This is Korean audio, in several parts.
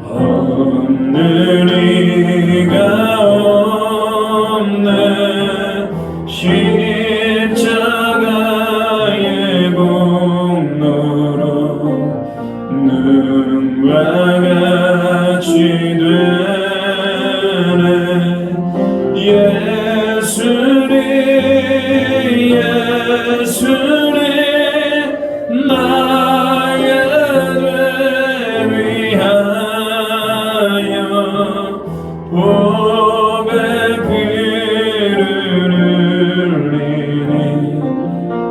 없는 이가 없네. 십자가의 공로로 눈과 같이 되네. 예수님 나의 죄 위하여 보배 피를 흘리니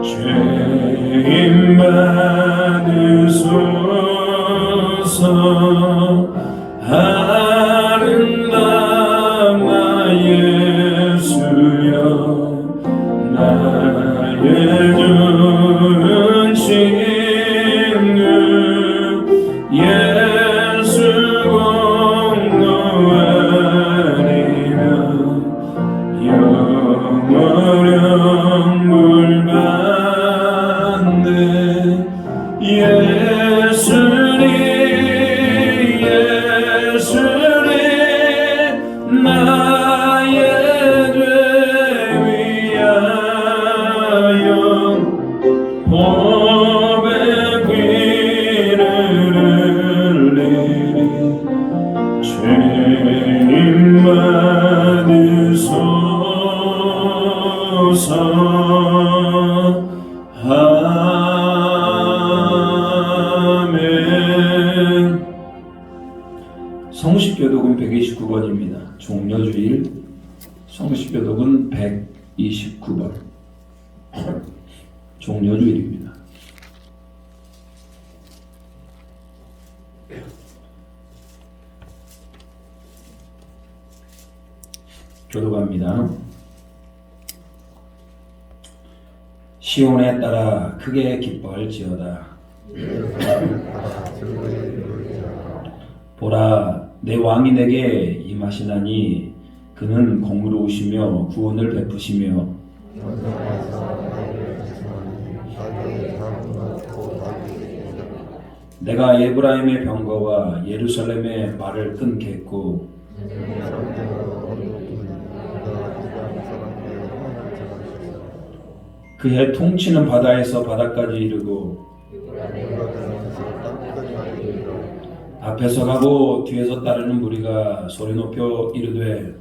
죄인 받으소서. 아름다운 나 예수여, 나의 좋은 친구 예수 공로 아니면 영원한 물 받네. 예수님 나의 죄 위하여 보배 피를 흘리니 죄인 받으소서. 아멘. 성식교독은 129번입니다. 종려주일 성식교독은 129번. 종려주일입니다. 교독합니다. 시온에 따라 크게 기뻐할지어다. 보라, 내 왕이 내게 임하시나니 그는 공의로우시며 구원을 베푸시며 내가 에브라임의 병거와 예루살렘의 말을 끊겠고 그의 통치는 바다에서 바다까지 이르고 앞에서 가고 뒤에서 따르는 무리가 소리 높여 이르되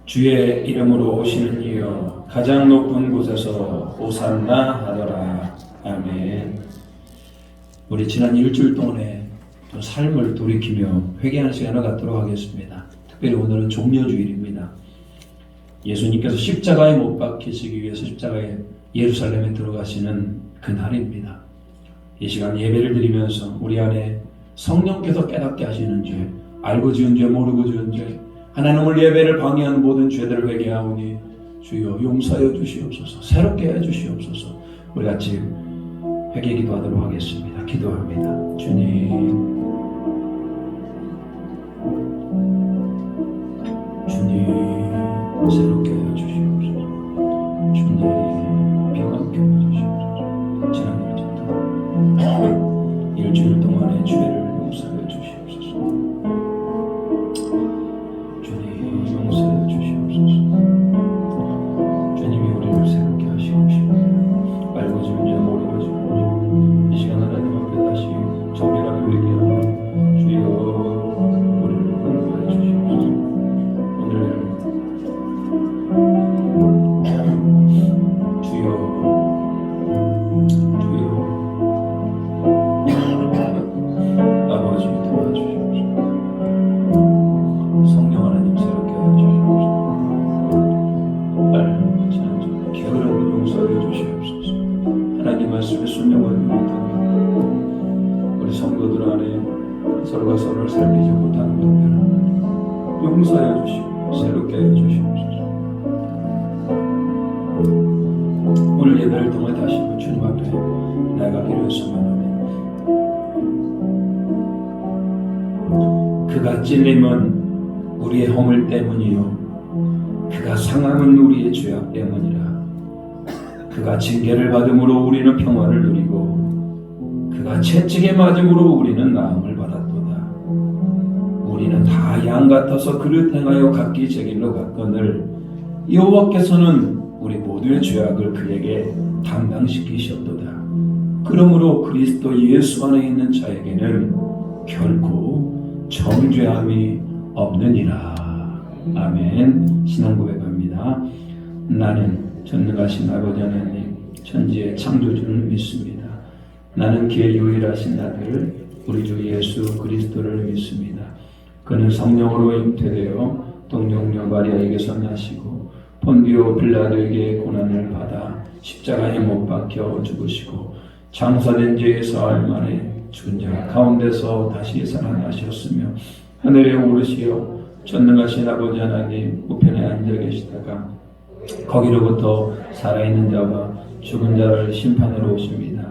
주의 이름으로 오시는 이여 가장 높은 곳에서 호산나 하더라. 아멘. 우리 지난 일주일 동안에 삶을 돌이키며 회개하는 시간을 갖도록 하겠습니다. 특별히 오늘은 종려주일입니다. 예수님께서 십자가에 못 박히시기 위해서 십자가에 예루살렘에 들어가시는 그날입니다. 이 시간 예배를 드리면서 우리 안에 성령께서 깨닫게 하시는 죄, 알고 지은 죄, 모르고 지은 죄, 하나님을 예배를 방해하는 모든 죄들을 회개하오니 주여 용서하여 주시옵소서. 새롭게 해 주시옵소서. 우리 같이 회개 기도하도록 하겠습니다. 기도합니다. 주님 새롭게 하여 주시옵소서. 주님 평안케 하여 주시옵소서. 지난 일주일 동안의 죄를 용서하여 주시옵소서. 주님 용서하여 주시옵소서. 주님이 우리를 새롭게 하시옵시고 알고 지은 죄 모르고 지은 죄 이 시간 하나님 앞에 다시 정결하게 회개하고 주여 우리를 공부해 주시옵소서. 오늘 주여 아버지 도와주시옵소서. 성령 하나님 새롭게 하여 주시옵소서. 지난주 게으름을 용서하여 주시옵소서. 하나님 말씀에 순종하지 못하며 우리 성도들 안에 서로가 서로를 살피지 못하는 것들을 용서하여 주시고 새롭게 하여 주시옵소서. 오늘 예배를 통해 다시 주님 앞에 나아가기를 소망합니다. 그가 찔림은 우리의 허물 때문이요 그가 상함은 우리의 죄악 때문이라. 그가 징계를 받음으로 우리는 평화를 누리고 그가 채찍에 맞음으로 우리는 나음을 받았도다. 우리는 다 양 같아서 그를 행하여 각기 제 길로 갔거늘 여호와께서는 우리 모두의 죄악을 그에게 담당시키셨도다. 그러므로 그리스도 예수 안에 있는 자에게는 결코 정죄함이 없느니라. 아멘. 신앙 고백합니다. 나는 전능하신 아버지 하나님 천지의 창조주를 믿습니다. 나는 그의 유일하신 아들 우리 주 예수 그리스도를 믿습니다. 그는 성령으로 잉태되어 동정녀 마리아에게서 나시고 본디오 빌라도에게 고난을 받아 십자가에 못 박혀 죽으시고 장사된 지 사흘 만에 죽은 자 가운데서 다시 살아나셨으며 하늘에 오르시어 전능하신 아버지 하나님 우편에 앉아 계시다가 거기로부터 살아있는 자와 죽은 자를 심판하러 오십니다.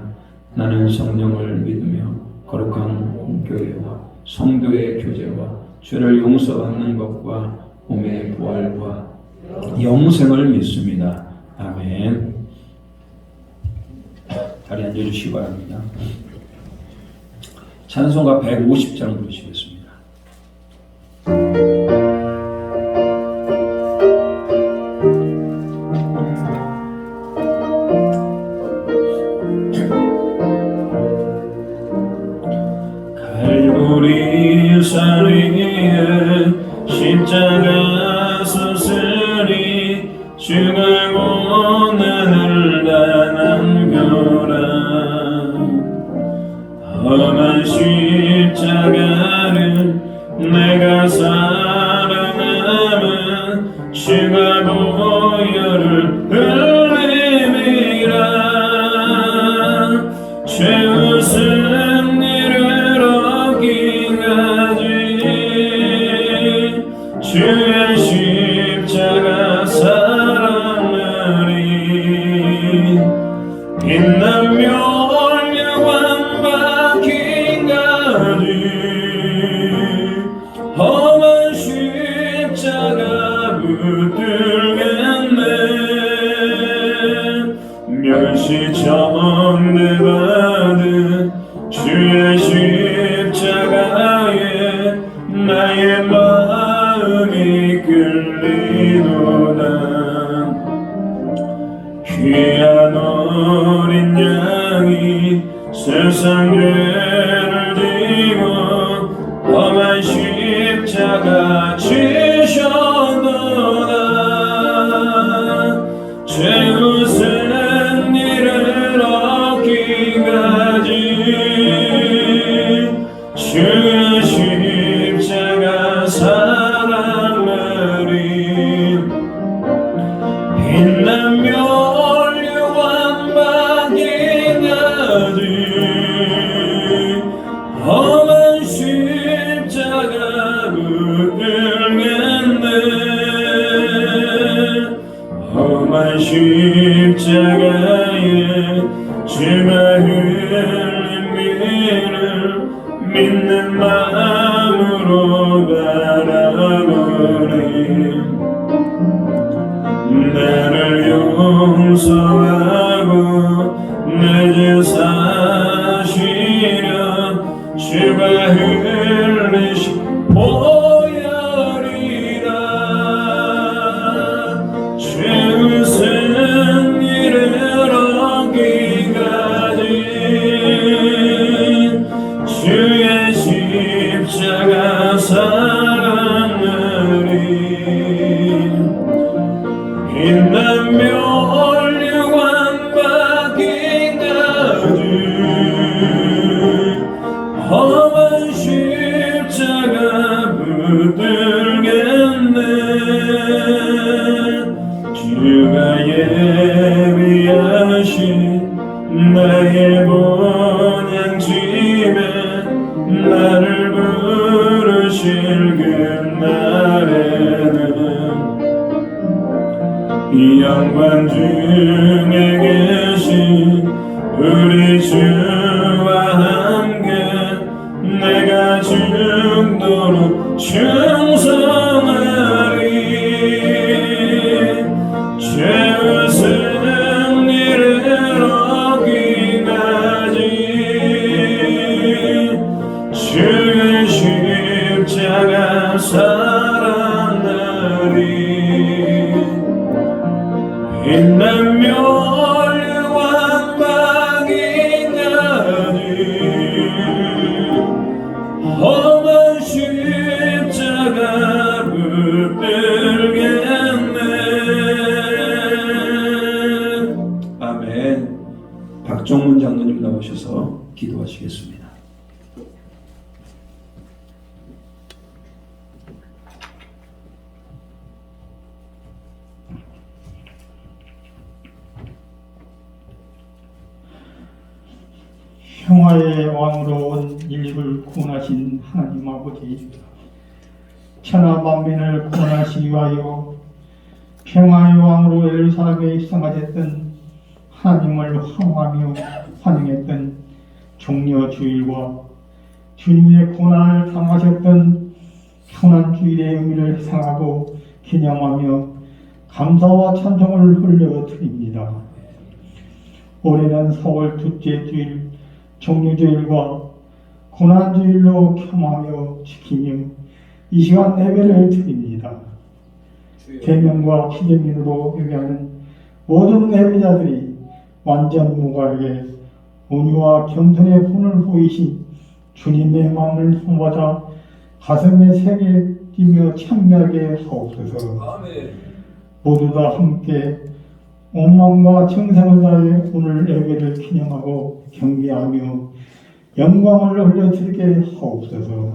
나는 성령을 믿으며 거룩한 교회와 성도의 교제와 죄를 용서받는 것과 몸의 부활과 영생을 믿습니다. 아멘. 자리에 앉아주시기 바랍니다. 찬송가 150장 부르시겠습니다. 갈보리 산 위에 십자가 수술이 주가 고난을 다 남겨라. 험한 십자가를 내가 사랑하면 주가 보혈을 흘림이라. 죄웃은 일을 얻기까지 주의 십자가 사랑하리. 빛나며 험한 십자가 붙들겠네. 멸시 전대받은 주의 십자가에 나의 마음이 끌리도다. 귀한 어린 양이 세상 죄를 지고 험한 십자가 지셨도다. 죄웃은 일을 얻기까지 주의 십자가 사랑하리. 빛나며 훌륭한 받기까지 험한 십자가 붙들겠네. 험한 십자가에 주가 흘린 피를 믿는 마음으로 바라보리. 나를 용서하고 내 죄 사시려 주가 흘리신 보혈이라. 죄웃은 일을 얻기까지 주의 십자가 사랑하리. 빛나며 훌륭한 받기까지 험한 십자가 붙들겠네. 주가 예비하신 나의 본향집에 나를 부르실 그날에는 이 영광 중에 계신 우리 주와 함께 내가 죽도록 충성하리. 죄웃은 일을 얻기까지 장로님 나오셔서 기도하시겠습니다. 평화의 왕으로 온 인류를 구원하신 하나님 아버지, 천하 만민을 구원하시기 위하여 평화의 왕으로 예루살렘에 입성하셨던 하나님을 환호하며 환영했던 종려주일과 주님의 고난을 당하셨던 평안주일의 의미를 회상하고 기념하며 감사와 찬송을 흘려드립니다. 올해는 4월 둘째 주일 종려주일과 고난주일로 겸하며 지키며 이 시간 예배를 드립니다. 대면과 피대면으로 예배하는 모든 예배자들이 완전 무가하게 온유와 겸손의 손을 보이신 주님의 마음을 품받아 가슴에 새겨 뛰며 참여하게 하옵소서. 모두 다 함께 온 마음과 정성을 다해 오늘 예배를 기념하고 경배하며 영광을 올려드리게 하옵소서.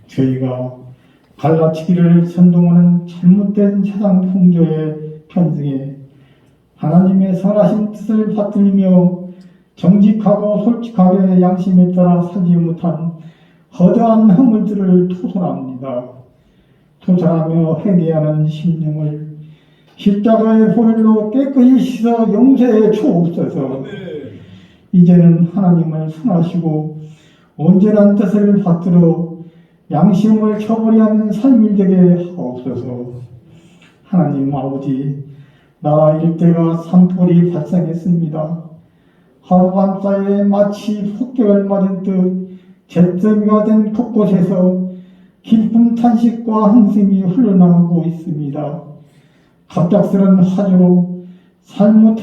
저희가 갈라치기를 선동하는 잘못된 세상 풍조에 편승해 하나님의 선하신 뜻을 받들며 정직하고 솔직하게 양심에 따라 살지 못한 허다한 허물들을 토설합니다. 토설하며 회개하는 심령을 십자가의 보혈로 깨끗이 씻어 용서해 주옵소서. 이제는 하나님을 선하시고 온전한 뜻을 받들어 양심을 처벌하는 삶이 되게 하옵소서. 하나님 아버지, 나라 일대가 산불이 발생했습니다. 하루밤 사이에 마치 폭격을 맞은 듯 잿더미가 된 곳곳에서 기쁨 탄식과 한숨이 흘러나오고 있습니다. 갑작스런 화재로 삶의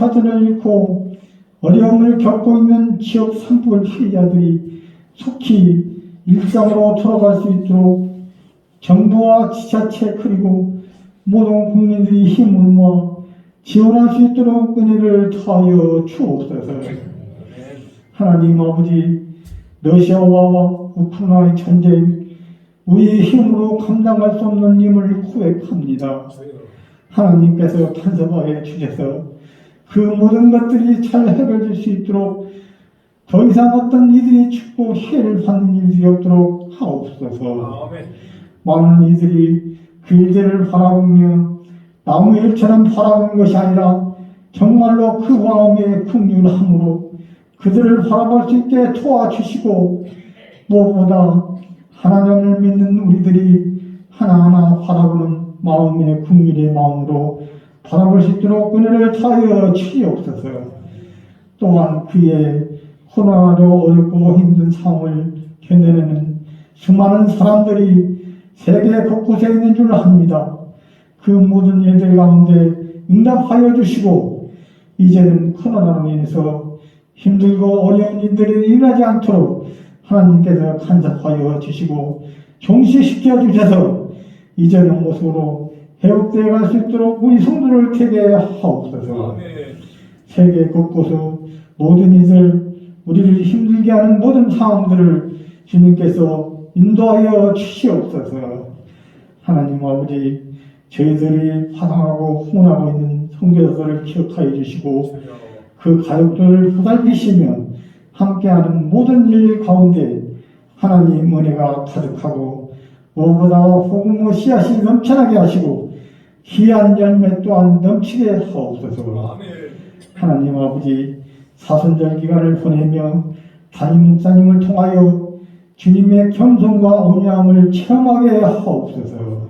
잃고 어려움을 겪고 있는 지역 산불 피해자들이 속히 일상으로 돌아갈 수 있도록 정부와 지자체 그리고 모든 국민들이 힘을 모아 지원할 수 있도록 은혜를 더하여 주옵소서. 하나님 아버지, 러시아와 우크라이나의 전쟁 우리의 힘으로 감당할 수 없는 힘을 고백합니다. 하나님께서 간섭하여 주셔서 그 모든 것들이 잘 해결될 수 있도록 더 이상 어떤 이들이 죽고 해를 받는 일이 없도록 하옵소서. 많은 이들이 그 일들을 바라보며 나무 일처럼 바라보는 것이 아니라 정말로 그 마음의 긍휼함으로 그들을 바라볼 수 있게 도와주시고 무엇보다 하나님을 믿는 우리들이 하나하나 바라보는 마음의 긍휼의 마음으로 바라볼 수 있도록 은혜를 다하여 주시옵소서. 또한 그의 코로나로 어렵고 힘든 상황을 견뎌내는 수많은 사람들이 세계 곳곳에 있는 줄 압니다. 그 모든 일들 가운데 응답하여 주시고 이제는 코로나로 인해서 힘들고 어려운 일들이 일어나지 않도록 하나님께서 간섭하여 주시고 종식시켜 주셔서 이제는 모습으로 회복되어 갈 수 있도록 우리 성도를 되게 하옵소서. 세계 곳곳의 모든 이들 우리를 힘들게 하는 모든 상황들을 주님께서 인도하여 주시옵소서. 하나님 아버지, 저희들이 파송하고 후원하고 있는 선교사들을 기억하여 주시고 그 가족들을 보살피시며 함께하는 모든 일 가운데 하나님 은혜가 가득하고 무엇보다 복음의 씨앗이 넘쳐나게 하시고 귀한 열매 또한 넘치게 하옵소서. 하나님 아버지, 사순절 기간을 보내며 담임 목사님을 통하여 주님의 겸손과 온유함을 체험하게 하옵소서.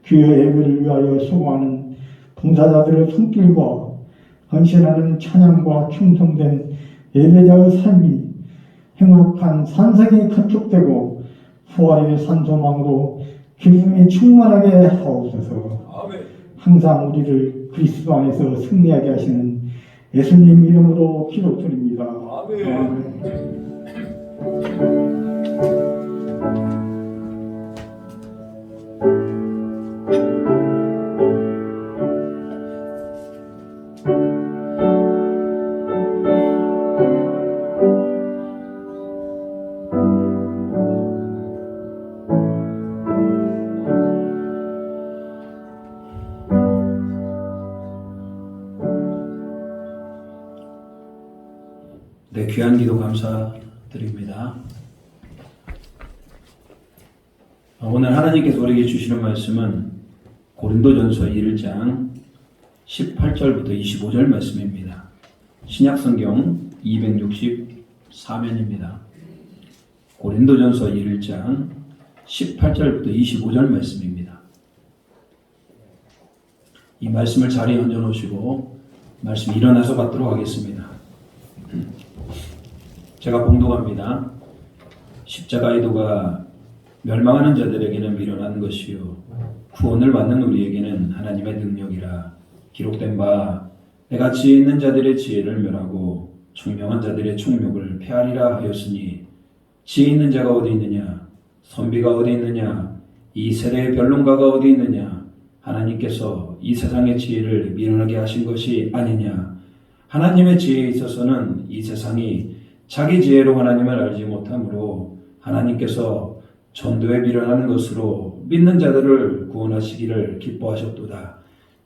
교회 예배를 위하여 수고하는 봉사자들의 손길과 헌신하는 찬양과 충성된 예배자의 삶이 행복한 산성이 건축되고 부활의 산소망으로 기쁨이 충만하게 하옵소서. 항상 우리를 그리스도 안에서 승리하게 하시는 예수님 이름으로 기도드립니다. 아멘. 귀한 기도 감사드립니다. 오늘 하나님께서 우리에게 주시는 말씀은 고린도전서 1장 18절부터 25절 말씀입니다. 신약성경 264면입니다. 고린도전서 1장 18절부터 25절 말씀입니다. 이 말씀을 자리에 얹어 놓으시고 말씀 일어나서 받도록 하겠습니다. 제가 봉독합니다. 십자가의 도가 멸망하는 자들에게는 미련한 것이요 구원을 받는 우리에게는 하나님의 능력이라. 기록된 바 내가 지혜 있는 자들의 지혜를 멸하고 총명한 자들의 총명을 폐하리라 하였으니 지혜 있는 자가 어디 있느냐? 선비가 어디 있느냐? 이 세대의 변론가가 어디 있느냐? 하나님께서 이 세상의 지혜를 미련하게 하신 것이 아니냐? 하나님의 지혜에 있어서는 이 세상이 자기 지혜로 하나님을 알지 못하므로 하나님께서 전도에 미련하는 것으로 믿는 자들을 구원하시기를 기뻐하셨도다.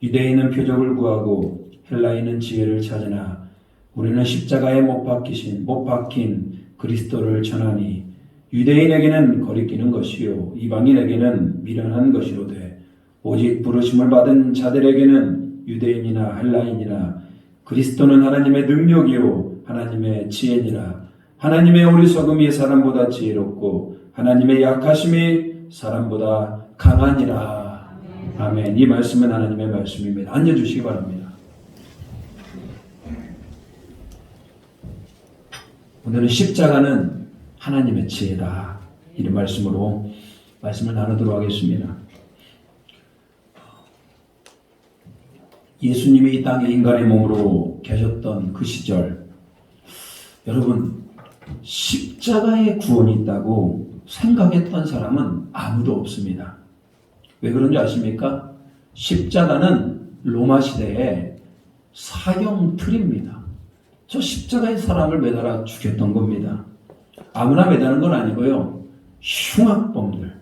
유대인은 표적을 구하고 헬라인은 지혜를 찾으나 우리는 십자가에 못 박힌 그리스도를 전하니 유대인에게는 거리끼는 것이요 이방인에게는 미련한 것이로되 오직 부르심을 받은 자들에게는 유대인이나 헬라인이나 그리스도는 하나님의 능력이요 하나님의 지혜니라. 하나님의 어리석음이 사람보다 지혜롭고 하나님의 약하심이 사람보다 강하니라. 아멘. 이 말씀은 하나님의 말씀입니다. 앉아주시기 바랍니다. 오늘은 십자가는 하나님의 지혜다. 이런 말씀으로 말씀을 나누도록 하겠습니다. 예수님이 이 땅에 인간의 몸으로 계셨던 그 시절, 여러분 십자가에 구원이 있다고 생각했던 사람은 아무도 없습니다. 왜 그런지 아십니까? 십자가는 로마 시대의 사형 틀입니다. 저 십자가에 사람을 매달아 죽였던 겁니다. 아무나 매다는 건 아니고요. 흉악범들,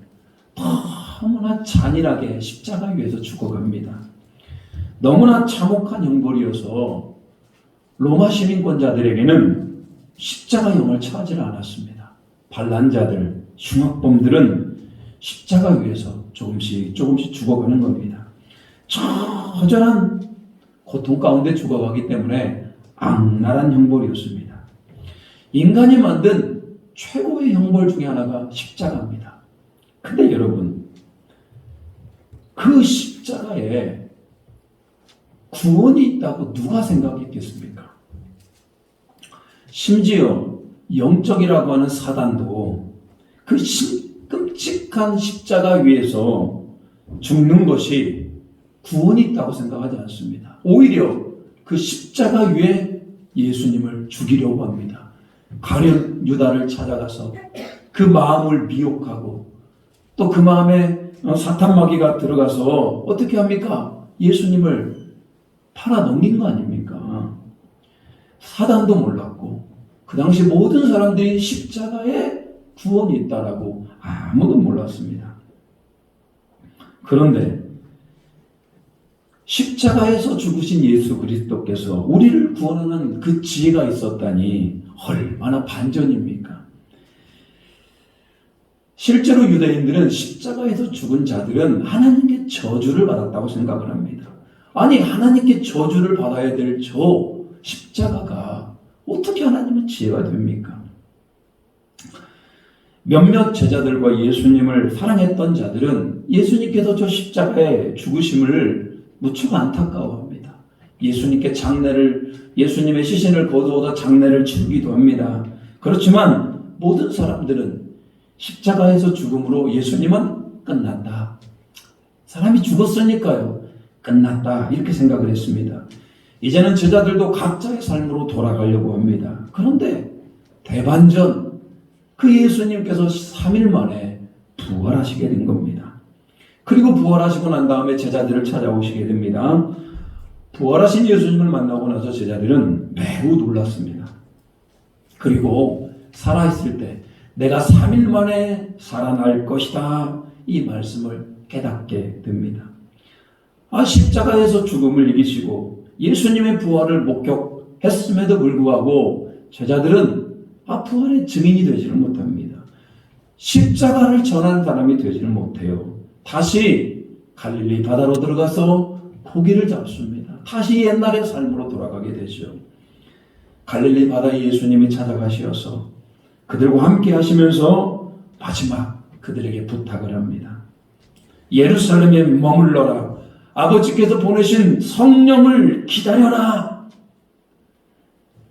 너무나 잔인하게 십자가 위에서 죽어갑니다. 너무나 참혹한 형벌이어서 로마 시민권자들에게는 십자가형을 처하지 않았습니다. 반란자들, 흉악범들은 십자가 위에서 조금씩 죽어가는 겁니다. 처절한 고통 가운데 죽어가기 때문에 악랄한 형벌이었습니다. 인간이 만든 최고의 형벌 중에 하나가 십자가입니다. 근데 여러분, 그 십자가에 구원이 있다고 누가 생각했겠습니까? 심지어 영적이라고 하는 사단도 그 끔찍한 십자가 위에서 죽는 것이 구원이 있다고 생각하지 않습니다. 오히려 그 십자가 위에 예수님을 죽이려고 합니다. 가룟 유다를 찾아가서 그 마음을 미혹하고 또 그 마음에 사탄 마귀가 들어가서 어떻게 합니까? 예수님을 팔아 넘긴 거 아닙니까? 사단도 몰랐고 그 당시 모든 사람들이 십자가에 구원이 있다라고 아무도 몰랐습니다. 그런데 십자가에서 죽으신 예수 그리스도께서 우리를 구원하는 그 지혜가 있었다니 얼마나 반전입니까? 실제로 유대인들은 십자가에서 죽은 자들은 하나님께 저주를 받았다고 생각을 합니다. 아니, 하나님께 저주를 받아야 될 저 십자가가 어떻게 하나님의 지혜가 됩니까? 몇몇 제자들과 예수님을 사랑했던 자들은 예수님께서 저 십자가에 죽으심을 무척 안타까워합니다. 예수님의 시신을 거두어서 장례를 치르기도 합니다. 그렇지만 모든 사람들은 십자가에서 죽음으로 예수님은 끝났다. 사람이 죽었으니까요. 끝났다. 이렇게 생각을 했습니다. 이제는 제자들도 각자의 삶으로 돌아가려고 합니다. 그런데 대반전, 그 예수님께서 3일 만에 부활하시게 된 겁니다. 그리고 부활하시고 난 다음에 제자들을 찾아오시게 됩니다. 부활하신 예수님을 만나고 나서 제자들은 매우 놀랐습니다. 그리고 살아있을 때 내가 3일 만에 살아날 것이다. 이 말씀을 깨닫게 됩니다. 십자가에서 죽음을 이기시고 예수님의 부활을 목격했음에도 불구하고 제자들은 부활의 증인이 되지는 못합니다. 십자가를 전한 사람이 되지는 못해요. 다시 갈릴리 바다로 들어가서 고기를 잡습니다. 다시 옛날의 삶으로 돌아가게 되죠. 갈릴리 바다에 예수님이 찾아가시어서 그들과 함께 하시면서 마지막 그들에게 부탁을 합니다. 예루살렘에 머물러라. 아버지께서 보내신 성령을 기다려라.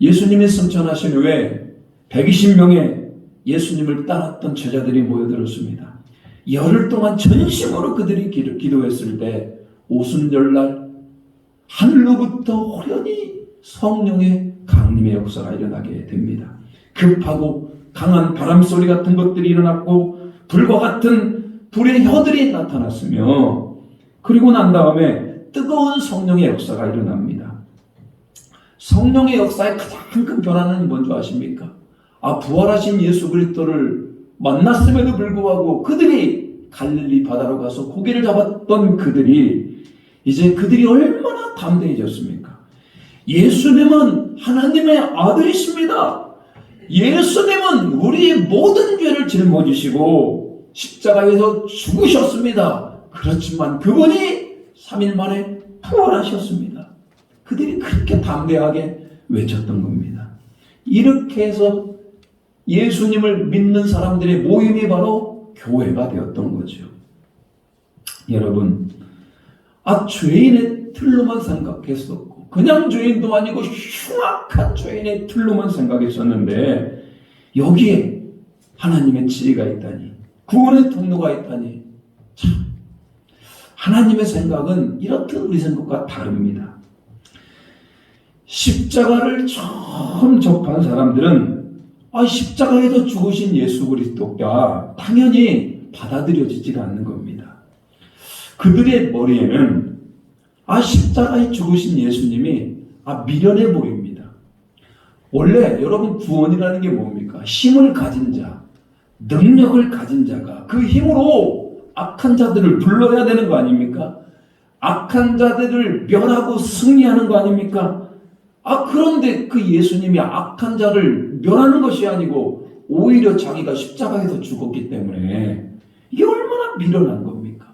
예수님이 승천하신 후에 120명의 예수님을 따랐던 제자들이 모여들었습니다. 열흘 동안 전심으로 그들이 기도했을 때 오순절날 하늘로부터 호련히 성령의 강림의 역사가 일어나게 됩니다. 급하고 강한 바람소리 같은 것들이 일어났고 불과 같은 불의 혀들이 나타났으며 그리고 난 다음에 뜨거운 성령의 역사가 일어납니다. 성령의 역사의 가장 큰 변화는 뭔지 아십니까? 부활하신 예수 그리스도를 만났음에도 불구하고 그들이 갈릴리 바다로 가서 고기를 잡았던 그들이 이제 그들이 얼마나 담대해졌습니까? 예수님은 하나님의 아들이십니다. 예수님은 우리의 모든 죄를 짊어지시고 십자가에서 죽으셨습니다. 그렇지만 그분이 3일 만에 부활하셨습니다. 그들이 그렇게 담대하게 외쳤던 겁니다. 이렇게 해서 예수님을 믿는 사람들의 모임이 바로 교회가 되었던 거죠. 여러분, 죄인의 틀로만 생각했었고 그냥 죄인도 아니고 흉악한 죄인의 틀로만 생각했었는데 여기에 하나님의 지혜가 있다니, 구원의 통로가 있다니, 참 하나님의 생각은 이렇듯 우리 생각과 다릅니다. 십자가를 처음 접한 사람들은 십자가에서 죽으신 예수 그리스도가 당연히 받아들여지지가 않는 겁니다. 그들의 머리에는 십자가에 죽으신 예수님이 미련해 보입니다. 원래 여러분 구원이라는 게 뭡니까? 힘을 가진 자, 능력을 가진 자가 그 힘으로 악한 자들을 불러야 되는 거 아닙니까? 악한 자들을 멸하고 승리하는 거 아닙니까? 그런데 그 예수님이 악한 자를 멸하는 것이 아니고 오히려 자기가 십자가에서 죽었기 때문에 이게 얼마나 미련한 겁니까?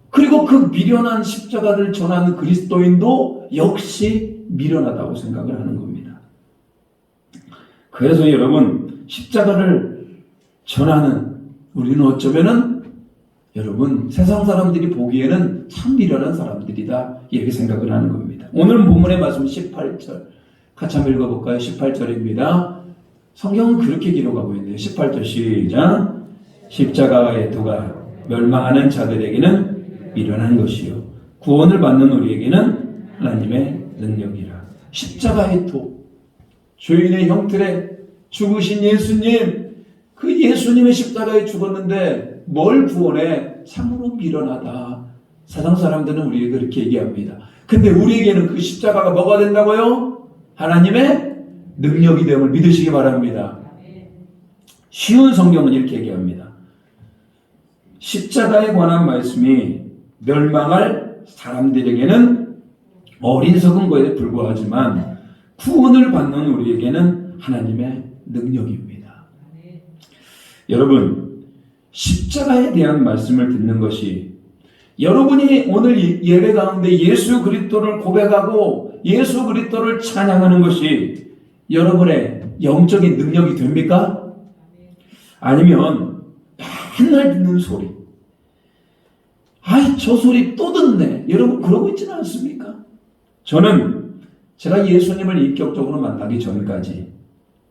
그리고 그 미련한 십자가를 전하는 그리스도인도 역시 미련하다고 생각을 하는 겁니다. 그래서 여러분, 십자가를 전하는 우리는 어쩌면은 여러분 세상 사람들이 보기에는 참 미련한 사람들이다 이렇게 생각을 하는 겁니다. 오늘 본문의 말씀 18절 같이 한번 읽어볼까요? 18절입니다. 성경은 그렇게 기록하고 있네요. 18절 시작. 십자가의 도가 멸망하는 자들에게는 미련한 것이요 구원을 받는 우리에게는 하나님의 능력이라. 십자가의 도, 죄인의 형틀에 죽으신 예수님, 그 예수님의 십자가에 죽었는데 뭘 구원해? 참으로 미련하다. 세상 사람들은 우리에게 그렇게 얘기합니다. 근데 우리에게는 그 십자가가 뭐가 된다고요? 하나님의 능력이 됨을 믿으시기 바랍니다. 쉬운 성경은 이렇게 얘기합니다. 십자가에 관한 말씀이 멸망할 사람들에게는 어리석은 것에 불과하지만 구원을 받는 우리에게는 하나님의 능력입니다. 여러분, 십자가에 대한 말씀을 듣는 것이 여러분이 오늘 예배 가운데 예수 그리스도를 고백하고 예수 그리스도를 찬양하는 것이 여러분의 영적인 능력이 됩니까? 아니면 맨날 듣는 소리, 저 소리 또 듣네, 여러분 그러고 있지는 않습니까? 저는 제가 예수님을 인격적으로 만나기 전까지,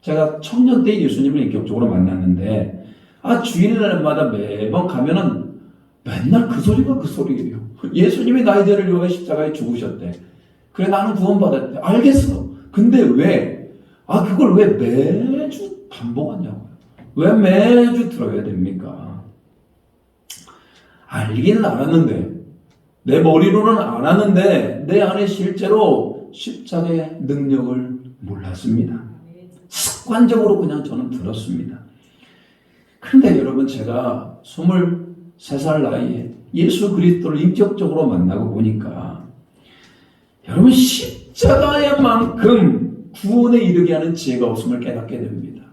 제가 청년 때 예수님을 인격적으로 만났는데 주일날마다 매번 가면은 맨날 그 소리가 그 소리예요. 예수님이 나의 죄를 위하여 십자가에 죽으셨대. 그래 나는 구원받았대. 알겠어. 근데 왜? 그걸 왜 매주 반복하냐고요. 왜 매주 들어야 됩니까? 알기는 알았는데, 내 머리로는 알았는데 내 안에 실제로 십자가의 능력을 몰랐습니다. 습관적으로 그냥 저는 들었습니다. 그런데 여러분, 제가 23살 나이에 예수 그리스도를 인격적으로 만나고 보니까 여러분, 십자가만큼 구원에 이르게 하는 지혜가 없음을 깨닫게 됩니다.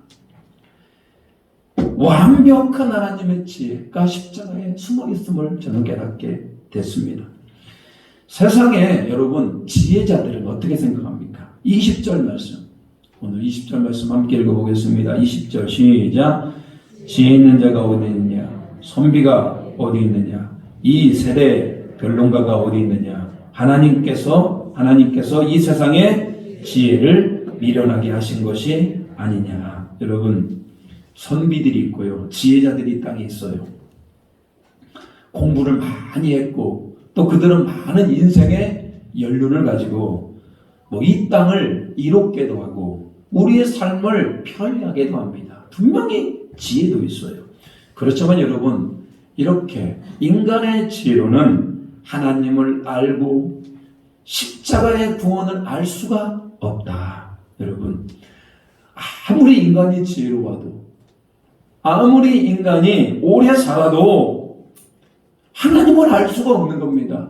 완벽한 하나님의 지혜가 십자가에 숨어 있음을 저는 깨닫게 됐습니다. 세상에 여러분 지혜자들은 어떻게 생각합니까? 20절 말씀, 오늘 20절 말씀 함께 읽어보겠습니다. 20절 시작. 지혜 있는 자가 어디 있느냐, 선비가 어디 있느냐, 이 세대 변론가가 어디 있느냐. 하나님께서 이 세상에 지혜를 미련하게 하신 것이 아니냐. 여러분, 선비들이 있고요, 지혜자들이 땅에 있어요. 공부를 많이 했고 또 그들은 많은 인생의 연륜을 가지고 이 땅을 이롭게도 하고 우리의 삶을 편리하게도 합니다. 분명히 지혜도 있어요. 그렇지만 여러분, 이렇게 인간의 지혜로는 하나님을 알고 십자가의 구원을 알 수가 없다. 여러분, 아무리 인간이 지혜로워도, 아무리 인간이 오래 살아도 하나님을 알 수가 없는 겁니다.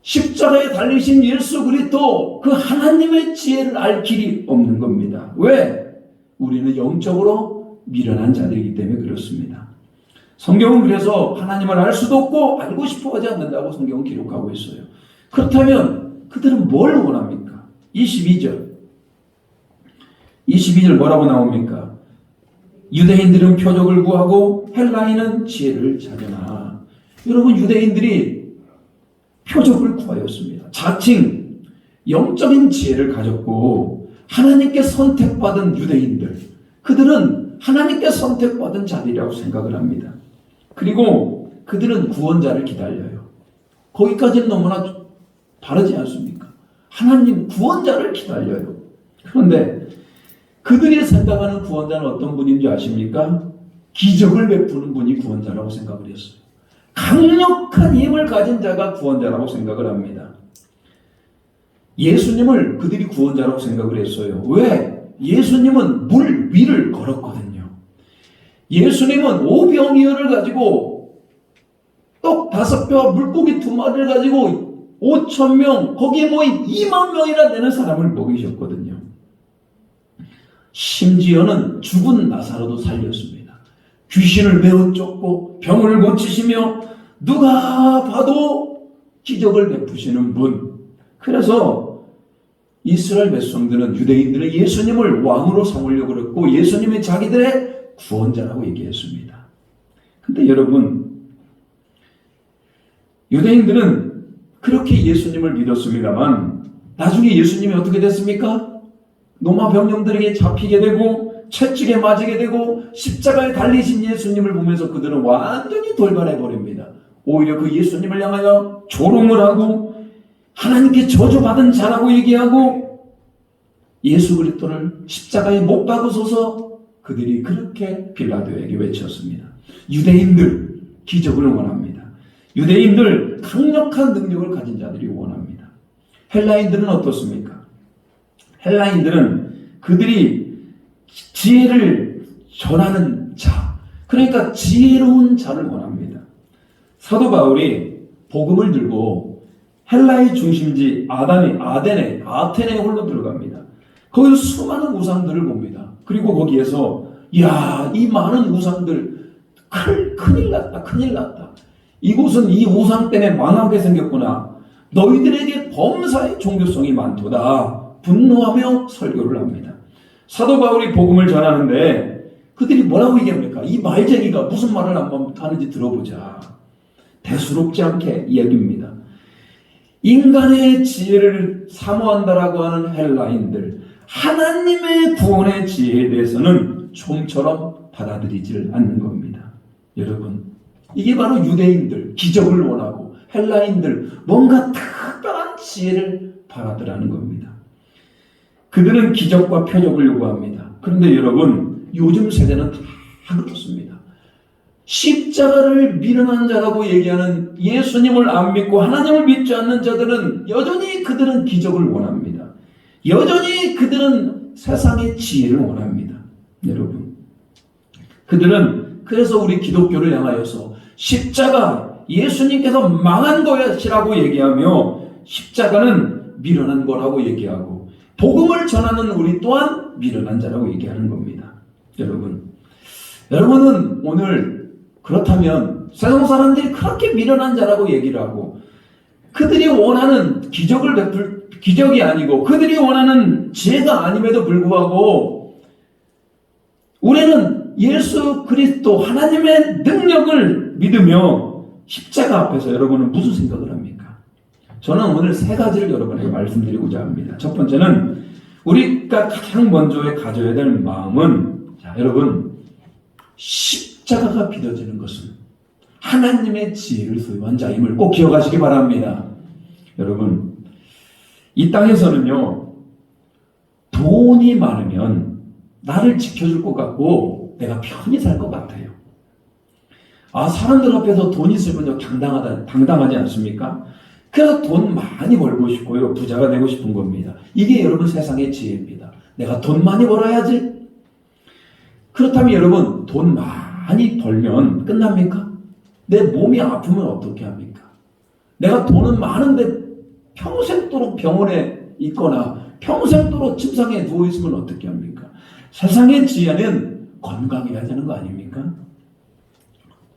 십자가에 달리신 예수 그리스도 그 하나님의 지혜를 알 길이 없는 겁니다. 왜? 우리는 영적으로 미련한 자들이기 때문에 그렇습니다. 성경은 그래서 하나님을 알 수도 없고 알고 싶어 하지 않는다고 성경은 기록하고 있어요. 그렇다면 그들은 뭘 원합니까? 22절 뭐라고 나옵니까? 유대인들은 표적을 구하고 헬라인은 지혜를 찾으나. 여러분, 유대인들이 표적을 구하였습니다. 자칭 영적인 지혜를 가졌고 하나님께 선택받은 유대인들, 그들은 하나님께 선택받은 자들이라고 생각을 합니다. 그리고 그들은 구원자를 기다려요. 거기까지는 너무나 다르지 않습니까? 하나님 구원자를 기다려요. 그런데 그들이 생각하는 구원자는 어떤 분인지 아십니까? 기적을 베푸는 분이 구원자라고 생각을 했어요. 강력한 힘을 가진 자가 구원자라고 생각을 합니다. 예수님을 그들이 구원자라고 생각을 했어요. 왜? 예수님은 물 위를 걸었거든요. 예수님은 오병이어를 가지고 떡 5뼈와 물고기 2마리를 가지고 5,000명, 거기에 모인 2만 명이나 되는 사람을 먹이셨거든요. 심지어는 죽은 나사로도 살렸습니다. 귀신을 매우 쫓고 병을 고치시며 누가 봐도 기적을 베푸시는 분. 그래서 이스라엘 백성들은, 유대인들은 예수님을 왕으로 삼으려고 그랬고 예수님이 자기들의 구원자라고 얘기했습니다. 근데 여러분, 유대인들은 그렇게 예수님을 믿었습니다만 나중에 예수님이 어떻게 됐습니까? 로마 병령들에게 잡히게 되고 채찍에 맞게 되고 십자가에 달리신 예수님을 보면서 그들은 완전히 돌변해 버립니다. 오히려 그 예수님을 향하여 조롱을 하고 하나님께 저주받은 자라고 얘기하고 예수 그리스도를 십자가에 못 박으소서 그들이 그렇게 빌라도에게 외쳤습니다. 유대인들 기적을 원합니다. 유대인들 강력한 능력을 가진 자들이 원합니다. 헬라인들은 어떻습니까? 헬라인들은 그들이 지혜를 전하는 자, 그러니까 지혜로운 자를 원합니다. 사도 바울이 복음을 들고 헬라의 중심지 아테네에 홀로 들어갑니다. 거기서 수많은 우상들을 봅니다. 그리고 거기에서 이 많은 우상들 큰일 났다. 이곳은 이 우상 때문에 망하게 생겼구나. 너희들에게 범사의 종교성이 많도다. 분노하며 설교를 합니다. 사도 바울이 복음을 전하는데 그들이 뭐라고 얘기합니까? 이 말쟁이가 무슨 말을 한번 하는지 들어보자. 대수롭지 않게 이야기입니다. 인간의 지혜를 사모한다라고 하는 헬라인들, 하나님의 구원의 지혜에 대해서는 좀처럼 받아들이질 않는 겁니다. 여러분, 이게 바로 유대인들 기적을 원하고 헬라인들 뭔가 특별한 지혜를 바라더라는 겁니다. 그들은 기적과 표적을 요구합니다. 그런데 여러분, 요즘 세대는 다 그렇습니다. 십자가를 미련한 자라고 얘기하는 예수님을 안 믿고 하나님을 믿지 않는 자들은 여전히 그들은 기적을 원합니다. 여전히 그들은 세상의 지혜를 원합니다. 여러분, 그들은 그래서 우리 기독교를 향하여서 십자가 예수님께서 망한 것이라고 얘기하며 십자가는 미련한 거라고 얘기하고 복음을 전하는 우리 또한 미련한 자라고 얘기하는 겁니다. 여러분은 오늘 그렇다면 세상 사람들이 그렇게 미련한 자라고 얘기를 하고 그들이 원하는 기적이 아니고 그들이 원하는 지혜가 아님에도 불구하고 우리는 예수 그리스도 하나님의 능력을 믿으며 십자가 앞에서 여러분은 무슨 생각을 합니까? 저는 오늘 세 가지를 여러분에게 말씀드리고자 합니다. 첫 번째는 우리가 가장 먼저 가져야 될 마음은 여러분 십자가가 빚어지는 것은 하나님의 지혜를 소유한 자임을 꼭 기억하시기 바랍니다. 여러분 이 땅에서는요 돈이 많으면 나를 지켜줄 것 같고 내가 편히 살 것 같아요. 사람들 앞에서 돈 있으면 당당하지 않습니까? 그래서 돈 많이 벌고 싶고요. 부자가 되고 싶은 겁니다. 이게 여러분 세상의 지혜입니다. 내가 돈 많이 벌어야지. 그렇다면 여러분 돈 많이 벌면 끝납니까? 내 몸이 아프면 어떻게 합니까? 내가 돈은 많은데 평생도록 병원에 있거나 평생도록 침상에 누워있으면 어떻게 합니까? 세상의 지혜는 건강해야 되는 거 아닙니까?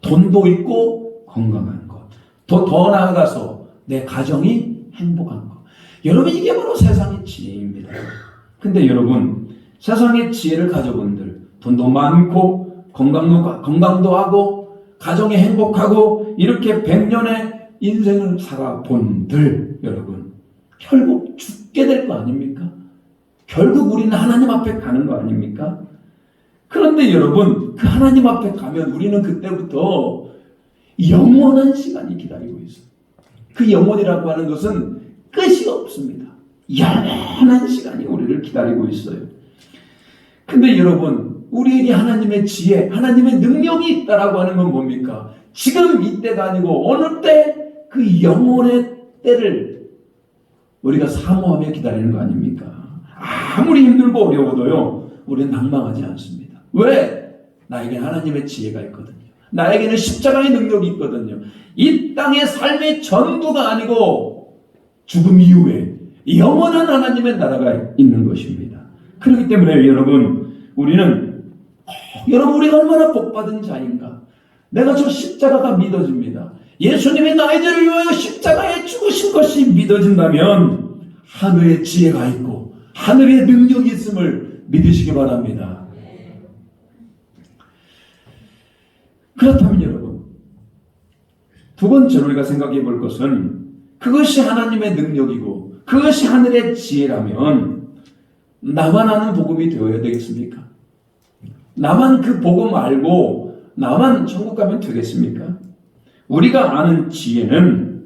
돈도 있고 건강한 것. 더 나아가서 내 가정이 행복한 것. 여러분 이게 바로 세상의 지혜입니다. 근데 여러분 세상의 지혜를 가져본들 돈도 많고 건강도 하고 가정이 행복하고 이렇게 100년의 인생을 살아본들 여러분 결국 죽게 될 거 아닙니까? 결국 우리는 하나님 앞에 가는 거 아닙니까? 그런데 여러분 그 하나님 앞에 가면 우리는 그때부터 영원한 시간이 기다리고 있어요. 그 영원이라고 하는 것은 끝이 없습니다. 영원한 시간이 우리를 기다리고 있어요. 근데 여러분 우리에게 하나님의 지혜, 하나님의 능력이 있다라고 하는 건 뭡니까? 지금 이때가 아니고 어느 때 그 영혼의 때를 우리가 사모하며 기다리는 거 아닙니까? 아무리 힘들고 어려워도요 우리는 낭망하지 않습니다. 왜? 나에게 하나님의 지혜가 있거든요. 나에게는 십자가의 능력이 있거든요. 이 땅의 삶의 전부가 아니고 죽음 이후에 영원한 하나님의 나라가 있는 것입니다. 그렇기 때문에 여러분 우리가 얼마나 복받은 자인가. 내가 저 십자가가 믿어집니다. 예수님이 나의 죄를 위하여 십자가에 죽으신 것이 믿어진다면 하늘의 지혜가 있고 하늘의 능력이 있음을 믿으시기 바랍니다. 그렇다면 여러분 두 번째로 우리가 생각해 볼 것은 그것이 하나님의 능력이고 그것이 하늘의 지혜라면 나만 아는 복음이 되어야 되겠습니까? 나만 그 복음 알고 나만 천국 가면 되겠습니까? 우리가 아는 지혜는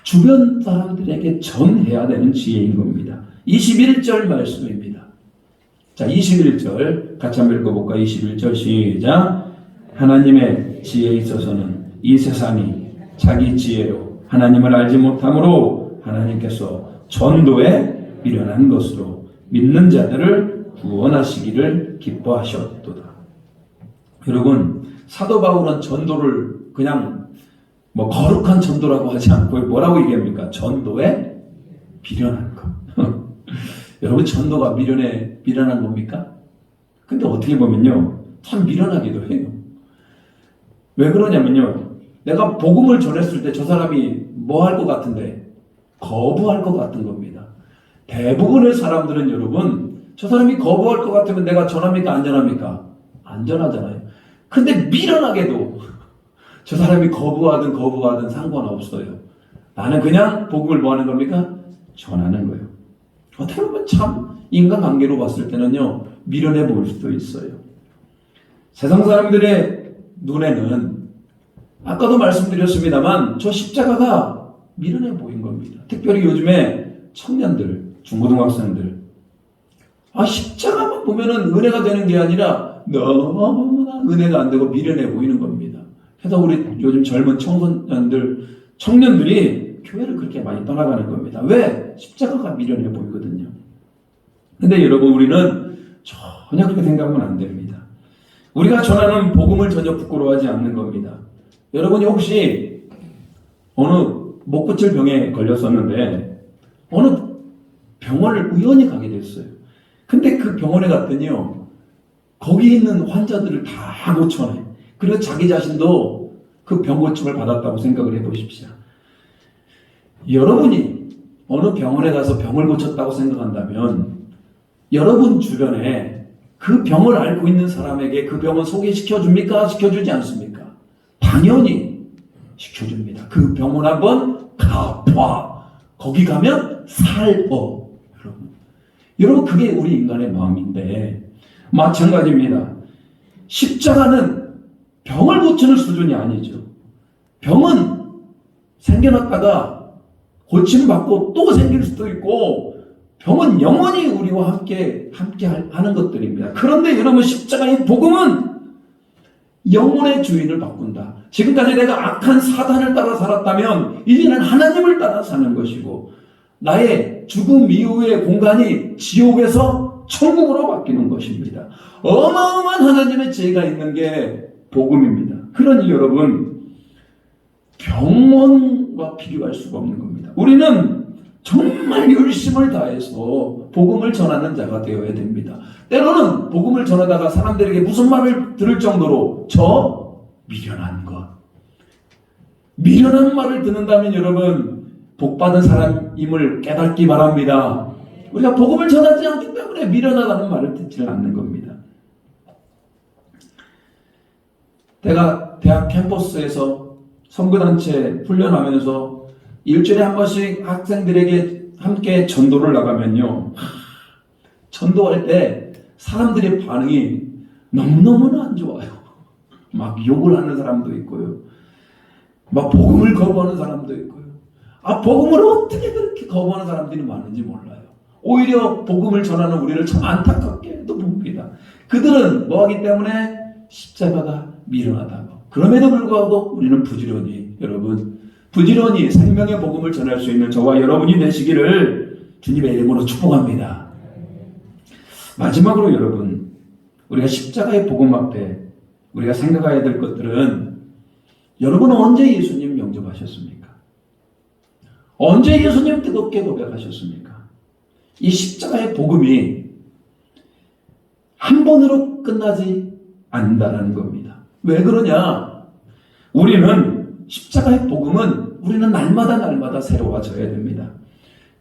주변 사람들에게 전해야 되는 지혜인 겁니다. 21절 말씀입니다. 자, 21절 같이 한번 읽어볼까요? 21절 시작. 하나님의 지혜에 있어서는 이 세상이 자기 지혜로 하나님을 알지 못함으로 하나님께서 전도에 미련한 것으로 믿는 자들을 구원하시기를 기뻐하셨도다. 여러분 사도 바울은 전도를 그냥 거룩한 전도라고 하지 않고 뭐라고 얘기합니까? 전도에 미련한 것. 여러분 전도가 미련한 겁니까? 근데 어떻게 보면요 참 미련하기도 해요. 왜 그러냐면요 내가 복음을 전했을 때 저 사람이 뭐 할 것 같은데 거부할 것 같은 겁니다. 대부분의 사람들은 여러분 저 사람이 거부할 것 같으면 내가 전합니까 안 전합니까? 안 전하잖아요. 근데 미련하게도 저 사람이 거부하든 상관없어요. 나는 그냥 복음을 뭐 하는 겁니까? 전하는 거예요. 어떻게 보면 참 인간관계로 봤을 때는요 미련해 보일 수도 있어요. 세상 사람들의 눈에는 아까도 말씀드렸습니다만 저 십자가가 미련해 보인 겁니다. 특별히 요즘에 청년들, 중고등학생들 십자가만 보면은 은혜가 되는 게 아니라 너무나 은혜가 안 되고 미련해 보이는 겁니다. 그래서 우리 요즘 젊은 청년들이 교회를 그렇게 많이 떠나가는 겁니다. 왜? 십자가가 미련해 보이거든요. 근데 여러분 우리는 전혀 그렇게 생각하면 안 됩니다. 우리가 전하는 복음을 전혀 부끄러워하지 않는 겁니다. 여러분이 혹시 어느 못 고칠 병에 걸렸었는데 어느 병원을 우연히 가게 됐어요. 근데 그 병원에 갔더니요, 거기 있는 환자들을 다 고쳐내. 그리고 자기 자신도 그 병 고침을 받았다고 생각을 해보십시오. 여러분이 어느 병원에 가서 병을 고쳤다고 생각한다면 여러분 주변에 그 병을 앓고 있는 사람에게 그 병을 소개시켜 줍니까? 시켜주지 않습니까? 당연히 시켜줍니다. 그 병원 한번 가봐. 거기 가면 살어. 여러분 그게 우리 인간의 마음인데 마찬가지입니다. 십자가는 병을 고치는 수준이 아니죠. 병은 생겨났다가 고침받고 또 생길 수도 있고 병은 영원히 우리와 함께 하는 것들입니다. 그런데 여러분 십자가의 복음은 영혼의 주인을 바꾼다. 지금까지 내가 악한 사단을 따라 살았다면 이제는 하나님을 따라 사는 것이고 나의 죽음 이후의 공간이 지옥에서 천국으로 바뀌는 것입니다. 어마어마한 하나님의 지혜가 있는 게 복음입니다. 그러니 여러분 병원과 비교할 수가 없는 겁니다. 우리는 정말 열심을 다해서 복음을 전하는 자가 되어야 됩니다. 때로는 복음을 전하다가 사람들에게 무슨 말을 들을 정도로 저 미련한 것. 미련한 말을 듣는다면 여러분 복받은 사람임을 깨닫기 바랍니다. 우리가 복음을 전하지 않기 때문에 미련하다는 말을 듣지를 않는 겁니다. 내가 대학 캠퍼스에서 선교단체 훈련하면서 일주일에 한 번씩 학생들에게 함께 전도를 나가면요. 전도할 때 사람들의 반응이 너무너무 안 좋아요. 막 욕을 하는 사람도 있고요. 막 복음을 거부하는 사람도 있고요. 복음을 어떻게 그렇게 거부하는 사람들이 많은지 몰라요. 오히려 복음을 전하는 우리를 참 안타깝게도 봅니다. 그들은 뭐하기 때문에 십자가가 미련하다고. 그럼에도 불구하고 우리는 부지런히 여러분 부지런히 생명의 복음을 전할 수 있는 저와 여러분이 되시기를 주님의 이름으로 축복합니다. 마지막으로 여러분 우리가 십자가의 복음 앞에 우리가 생각해야 될 것들은 여러분은 언제 예수님 영접하셨습니까? 언제 예수님 뜨겁게 고백하셨습니까? 이 십자가의 복음이 한 번으로 끝나지 않는다는 겁니다. 왜 그러냐? 우리는 십자가의 복음은 우리는 날마다 새로워져야 됩니다.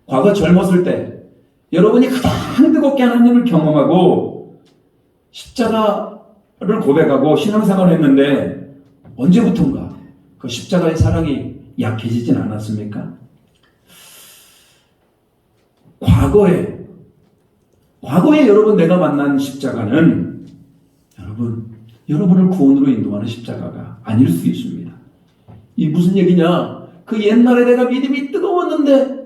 과거 젊었을 때 여러분이 가장 뜨겁게 하나님을 경험하고 십자가를 고백하고 신앙생활을 했는데 언제부턴가 그 십자가의 사랑이 약해지진 않았습니까? 과거에 여러분 내가 만난 십자가는 여러분을 구원으로 인도하는 십자가가 아닐 수 있습니다. 이 무슨 얘기냐? 그 옛날에 내가 믿음이 뜨거웠는데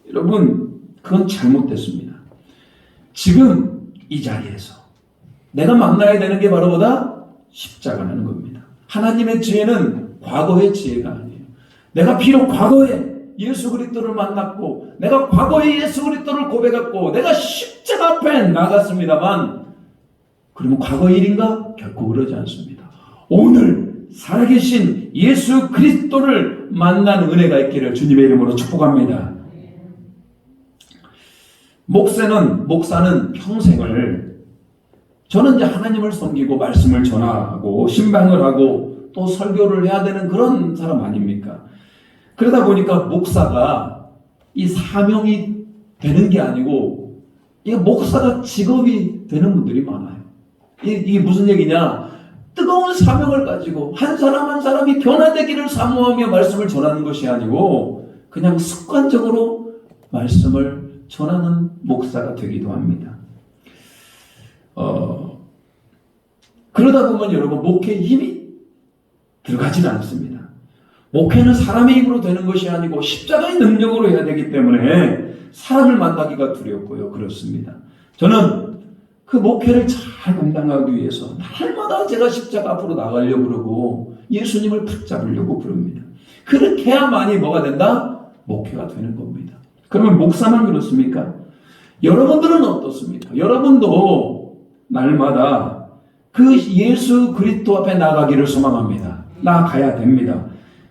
여러분 그건 잘못됐습니다. 지금 이 자리에서 내가 만나야 되는 게 바로 뭐다? 십자가라는 겁니다. 하나님의 지혜는 과거의 지혜가 아니에요. 내가 비록 과거에 예수 그리스도를 만났고 내가 과거에 예수 그리스도를 고백했고 내가 십자가 앞에 나갔습니다만 그러면 과거의 일인가? 결코 그러지 않습니다. 오늘 살아계신 예수 그리스도를 만난 은혜가 있기를 주님의 이름으로 축복합니다. 목사는 평생을 저는 이제 하나님을 섬기고 말씀을 전하고 신방을 하고 또 설교를 해야 되는 그런 사람 아닙니까? 그러다 보니까 목사가 이 사명이 되는 게 아니고 이 목사가 직업이 되는 분들이 많아요. 이게 무슨 얘기냐? 뜨거운 사명을 가지고 한 사람 한 사람이 변화되기를 사모하며 말씀을 전하는 것이 아니고 그냥 습관적으로 말씀을 전하는 목사가 되기도 합니다. 그러다 보면 여러분 목회에 힘이 들어가지는 않습니다. 목회는 사람의 힘으로 되는 것이 아니고 십자가의 능력으로 해야 되기 때문에 사람을 만나기가 두렵고요. 그렇습니다. 저는 그 목회를 잘 감당하기 위해서 날마다 제가 십자가 앞으로 나가려고 그러고 예수님을 붙잡으려고 그럽니다. 그렇게 해야만이 뭐가 된다? 목회가 되는 겁니다. 그러면 목사만 그렇습니까? 여러분들은 어떻습니까? 여러분도 날마다 그 예수 그리스도 앞에 나가기를 소망합니다. 나가야 됩니다.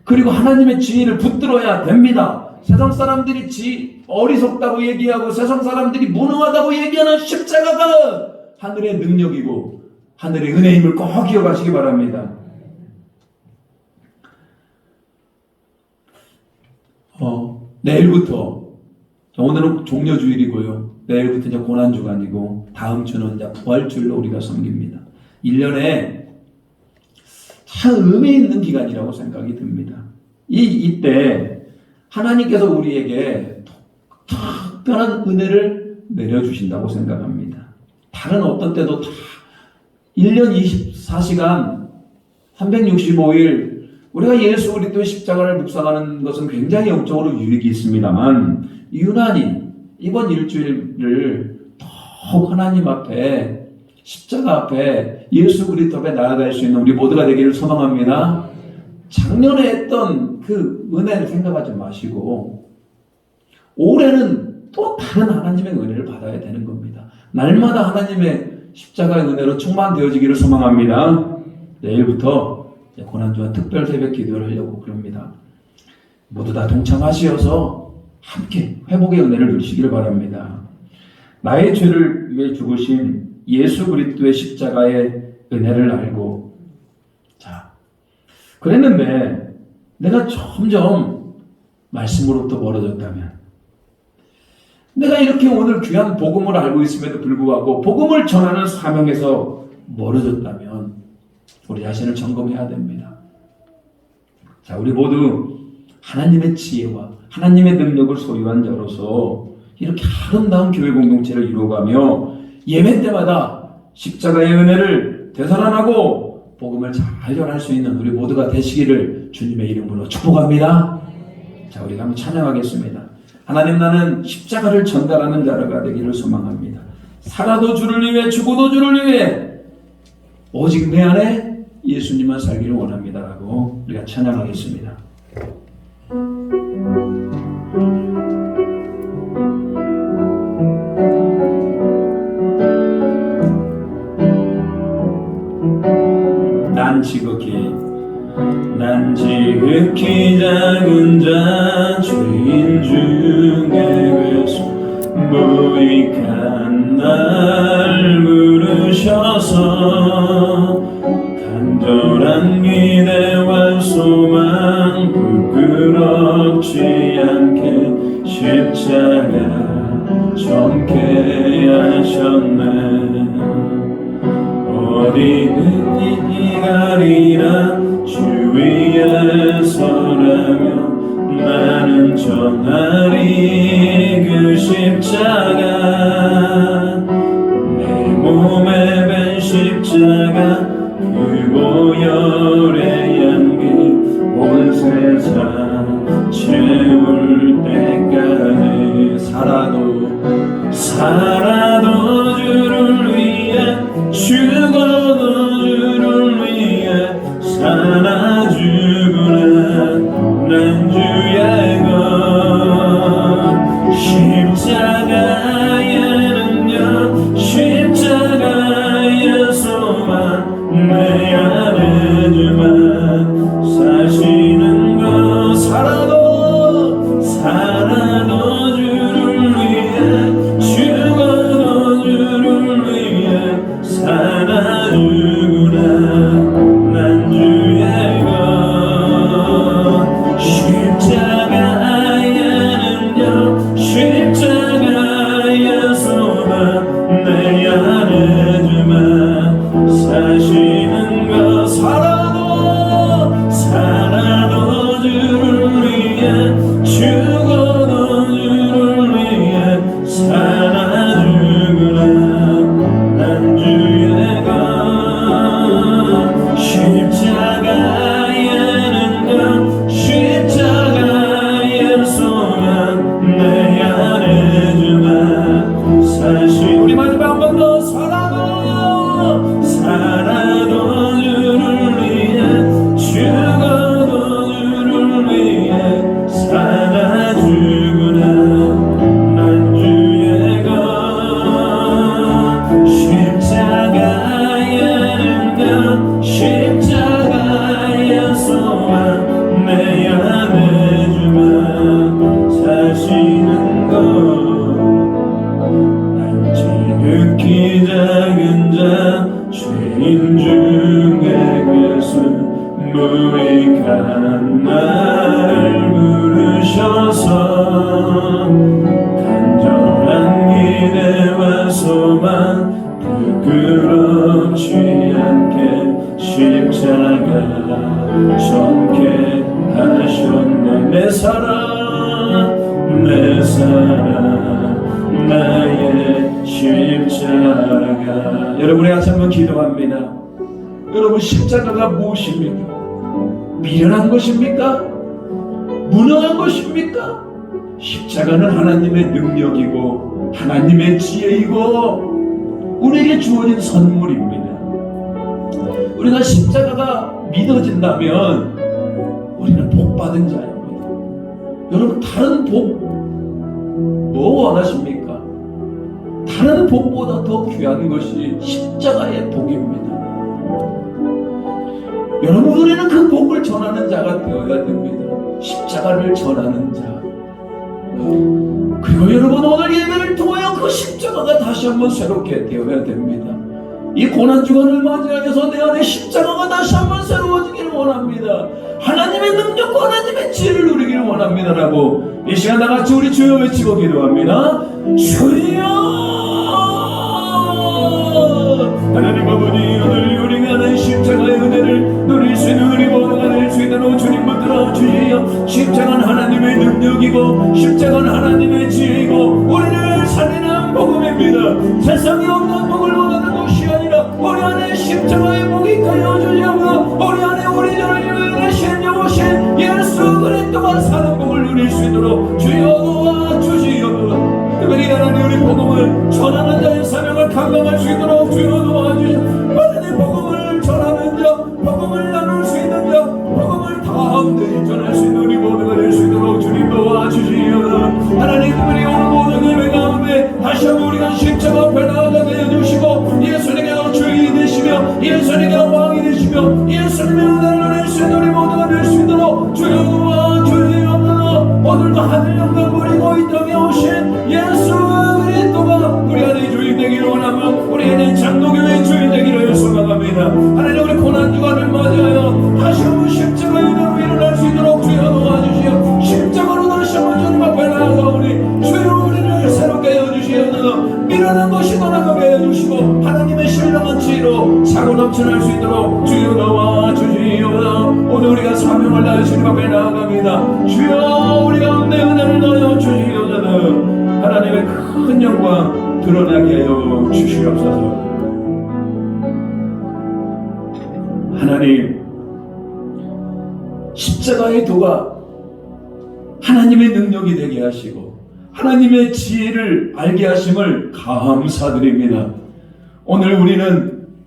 그리고 하나님의 지혜를 붙들어야 됩니다. 세상 사람들이 어리석다고 얘기하고 세상 사람들이 무능하다고 얘기하는 십자가가 하늘의 능력이고 하늘의 은혜임을 꼭 기억하시기 바랍니다. 내일부터, 오늘은 종려주일이고요. 내일부터 이제 고난주간이고 다음 주는 이제 부활주일로 우리가 섬깁니다. 1년에 참 의미 있는 기간이라고 생각이 듭니다. 이때 하나님께서 우리에게 특별한 은혜를 내려주신다고 생각합니다. 다른 어떤 때도 다 1년 24시간 365일 우리가 예수 그리스도의 십자가를 묵상하는 것은 굉장히 영적으로 유익이 있습니다만 유난히 이번 일주일을 더욱 하나님 앞에 십자가 앞에 예수 그리스도 앞에 나아갈 수 있는 우리 모두가 되기를 소망합니다. 작년에 했던 그 은혜를 생각하지 마시고 올해는 또 다른 하나님의 은혜를 받아야 되는 겁니다. 날마다 하나님의 십자가의 은혜로 충만되어지기를 소망합니다. 내일부터 고난주간 특별 새벽 기도를 하려고 그럽니다. 모두 다 동참하시어서 함께 회복의 은혜를 누리시기를 바랍니다. 나의 죄를 위해 죽으신 예수 그리스도의 십자가의 은혜를 알고 그랬는데 내가 점점 말씀으로부터 멀어졌다면 내가 이렇게 오늘 귀한 복음을 알고 있음에도 불구하고 복음을 전하는 사명에서 멀어졌다면 우리 자신을 점검해야 됩니다. 우리 모두 하나님의 지혜와 하나님의 능력을 소유한 자로서 이렇게 아름다운 교회 공동체를 이루어가며 예배 때마다 십자가의 은혜를 되살아나고 복음을 잘 전할 수 있는 우리 모두가 되시기를 주님의 이름으로 축복합니다. 우리가 한번 찬양하겠습니다. 하나님, 나는 십자가를 전달하는 자가 되기를 소망합니다. 살아도 주를 위해 죽어도 주를 위해 오직 내 안에 예수님만 살기를 원합니다라고 우리가 찬양하겠습니다. 난 지극히 작은 자 죄인 중에 외소 무익한 날 부르셔서 간절한 기대와 소망 부끄럽지 않게 십자가 전케 하셨네. 어디든지 가리라 주 위에 서라며 나는 전하리 그 십자가 내 몸에 밴 십자가 그 보혈의 향기 온 세상 채울 때까지 살아도 주를 위해 죽어도 주를 위해 살아 죽으나 난 주의 것 십자가에는요 십자가의 소망 내 안에 주만 사시는 것 살아도 주를 위해 죽어도 주를 위해 살아 주구나 난 주의 것 십자가에는요 십자가의 소망 내 안에 주만 사시는 것 살아도 주를 위해 죽어도 주를 위해 살아 주구나 난 주의 것 십자가에는요 십자가의 소망 내 안에 주만 사시 우리 마지막 한 번 더 살아도 주를 위해 죽어도 주를 위해 살아 주구나 난 주의 것 십자가에는요 십자가의 소망 내 안에 주만 극히 작은 자 죄인 중에 계수 무익한 나를 부르셔서 간절한 기대와 소망 부끄럽지 않게 십자가 전케 하셨네. 내 사랑 내 사랑 나의 십자가. 여러분의 같이 한번 기도합니다. 여러분, 십자가가 무엇입니까? 미련한 것입니까? 무능한 것입니까? 십자가는 하나님의 능력이고 하나님의 지혜이고 우리에게 주어진 선물입니다. 우리가 십자가가 믿어진다면 우리는 복받은 자입니다. 여러분, 다른 복 뭐 원하십니까? 다른 복보다 더 귀한 것이 십자가의 복입니다. 여러분, 우리는 그 복을 전하는 자가 되어야 됩니다. 십자가를 전하는 자. 그리고 여러분, 오늘 예배를 통하여 그 십자가가 다시 한번 새롭게 되어야 됩니다. 이 고난주간을 맞이하여서 내 안에 십자가가 다시 한번 새로워지기를 원합니다. 하나님의 능력과 하나님의 지혜를 누리기를 원합니다라고 이 시간 다같이 우리 주여 외치고 기도합니다. 주여! 하나님 아버지, 오늘 우리가 내 십자가의 은혜를 누릴 수 있는 우리 모두가 될 수 있도록 주님 붙들어 주시오. 십자가는 하나님의 능력이고 십자가는 하나님의 지혜이고 우리를 살리는 복음입니다. 세상에 없는 복을 원하는 것이 아니라 우리 안에 십자가의 복이 있여 주시옵소서. 우리 안에 우리 저를 위하신 여호신 예수 그리스도가 사는 복을 누릴 수 있도록 주여 도와주시옵소서. 특별히 하나님, 우리 복음을 전하는 자의 사명을 감당할 수 있도록 주여 도와주시옵소서. 하나님, 복음을 전하는 자, 복음을 나눌 수 있는 자, 복음을 다음대에 전할 수 있는 우리 모두가 될 수 있도록 주님 도와주시옵소서. 하나님, 특별히 오늘 모든 예배 가운데 다시 한번 우리가 십자가 앞에 나아가게 해주시고 예수님께서 주인이 되시며 예수님께서 왕이 되시며 예수님의 은혜를 누릴 수 있는 우리 모두가 될 수 있도록 주여 도와주시옵소서. 오늘도 하늘 영광 부리고 이 땅에 오신 예수 그리스도가 우리 안에 주인 되기를 원하며 우리 안에 장로교회의 주인 되기를 소망합니다. 하나님, 우리 고난주간을 맞이하여 다시 한번 십자가의 은혜로 일어날 수 있도록 주여 도와주시오. 십자가로 다시 한번 주님 앞에 나아가오니 주여 우리를 새롭게 해주시옵소서. 미련한 것이 떠나가게 해주시고 하나님의 신령한 지혜로 차고 넘쳐날 수 있도록 주여 도와주시옵소서. 오늘 우리가 사명을 다해 주님 앞에 나아갑니다. 주여 우리 가운데 은혜를 넣어 주시옵소서. 하나님의 큰 영광 드러나게 하여 주시옵소서. 하나님, 십자가의 도가 하나님의 능력이 되게 하시고 하나님의 지혜를 알게 하심을 감사드립니다. 오늘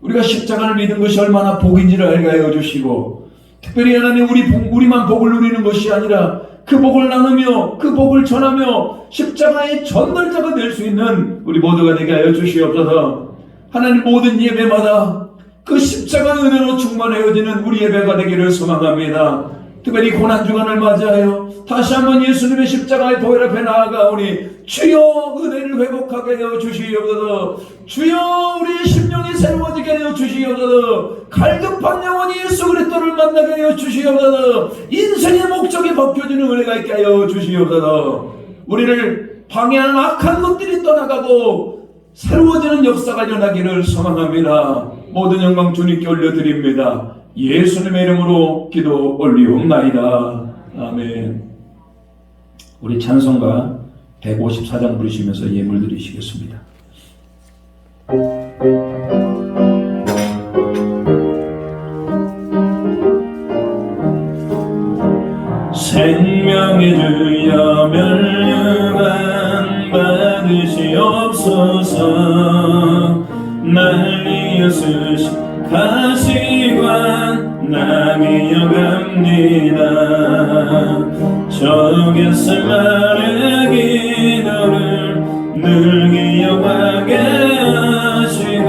우리가 십자가를 믿은 것이 얼마나 복인지를 알게 하여 주시고 특별히 하나님, 우리만 복을 누리는 것이 아니라 그 복을 나누며 그 복을 전하며 십자가의 전달자가 될 수 있는 우리 모두가 되게 하여 주시옵소서. 하나님, 모든 예배마다 그 십자가의 은혜로 충만해지는 우리 예배가 되기를 소망합니다. 특별히 고난주간을 맞이하여 다시 한번 예수님의 십자가의 보혈 앞에 나아가오니 주여 은혜를 회복하게 하여 주시옵소서. 주여 우리의 심령이 새로워지게 하여 주시옵소서. 갈급한 영혼이 예수 그리스도를 만나게 하여 주시옵소서. 인생의 목적이 바뀌어지는 은혜가 있게 하여 주시옵소서. 우리를 방해하는 악한 것들이 떠나가고 새로워지는 역사가 일어나기를 소망합니다. 모든 영광 주님께 올려드립니다. 예수님의 이름으로 기도 올리옵나이다. 아멘. 우리 찬송가 154장 부르시면서 예물 드리시겠습니다. 생명의 주여 멸류관 받으시옵소서. 날 이어쓰신 가시관 난 이어갑니다. 적에서 말의 기도를 늘 기억하게 하시고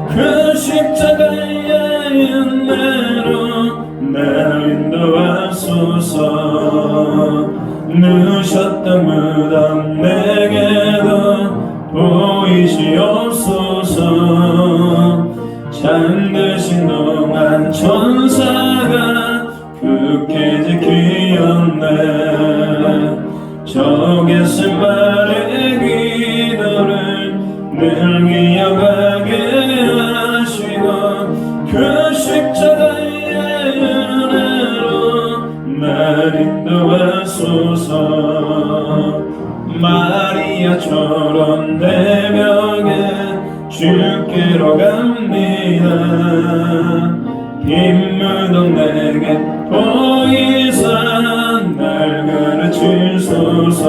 그 십자가의 은혜로 나를 인도하소서. 누셨던 무덤 내게도 보이시옵소서. 늘 기억하게 하시고 그 십자가의 은혜로 날 인도하소서. 마리아처럼 내 벽에 주께로 갑니다. 빈무도 내게 더 이상 날 가르치소서.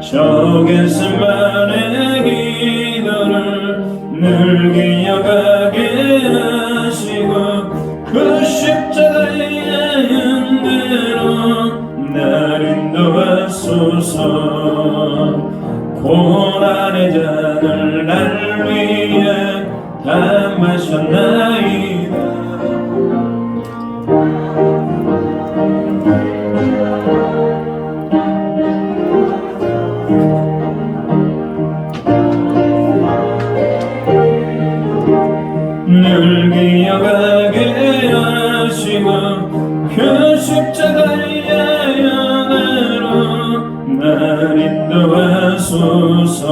저 겟세마네 기도를 늘 기억하게 하시고 그 십자가의 은혜로 날 인도하소서. 고난의 잔을 날 위해 다 마셨나이다. 늘 기억하게 하시고 그 십자가의 은혜로 날 인도하소서.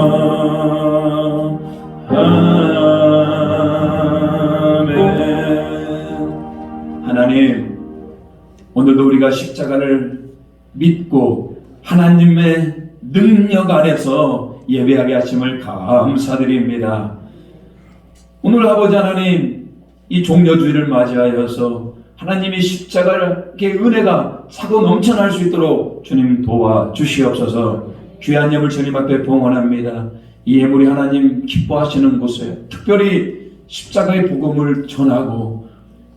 아멘. 하나님, 오늘도 우리가 십자가를 믿고 하나님의 능력 안에서 예배하게 하심을 감사드립니다. 오늘 아버지 하나님, 이 종려주일을 맞이하여서 하나님이 십자가의 은혜가 차고 넘쳐날 수 있도록 주님 도와주시옵소서. 귀한 예물 주님 앞에 봉헌합니다. 이 예물이 하나님 기뻐하시는 곳에 특별히 십자가의 복음을 전하고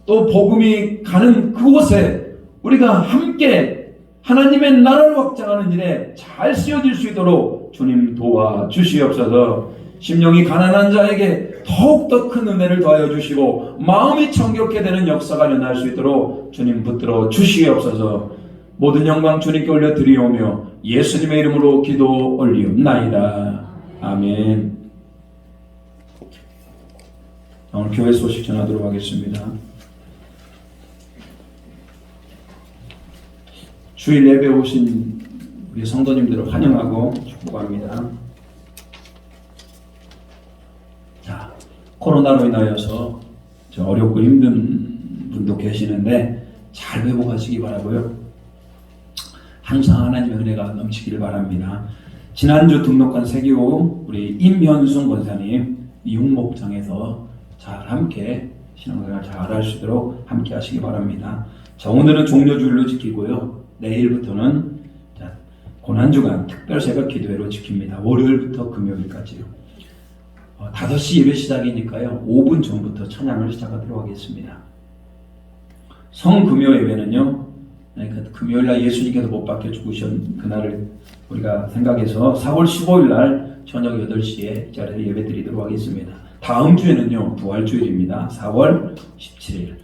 또 복음이 가는 그곳에 우리가 함께 하나님의 나라를 확장하는 일에 잘 쓰여질 수 있도록 주님 도와주시옵소서. 심령이 가난한 자에게 더욱더 큰 은혜를 더하여 주시고 마음이 정결케 되는 역사가 일어날 수 있도록 주님 붙들어 주시옵소서. 모든 영광 주님께 올려드리오며 예수님의 이름으로 기도 올리옵나이다. 아멘. 오늘 교회 소식 전하도록 하겠습니다. 주일 예배 오신 우리 성도님들을 환영하고 축복합니다. 자, 코로나로 인하여서 어렵고 힘든 분도 계시는데 잘 회복하시기 바라고요. 항상 하나님의 은혜가 넘치기를 바랍니다. 지난주 등록한 세기호 우리 임현순 권사님 육목장에서 잘 함께 신앙생활 잘 하시도록 함께 하시기 바랍니다. 자, 오늘은 종려주일로 지키고요. 내일부터는 고난주간 특별 새벽 기도회로 지킵니다. 월요일부터 금요일까지요. 5시 예배 시작이니까요. 5분 전부터 찬양을 시작하도록 하겠습니다. 성금요 예배는요. 금요일날 예수님께서 못 박혀 죽으신 그날을 우리가 생각해서 4월 15일날 저녁 8시에 이 자리에서 예배 드리도록 하겠습니다. 다음 주에는요. 부활주일입니다. 4월 17일.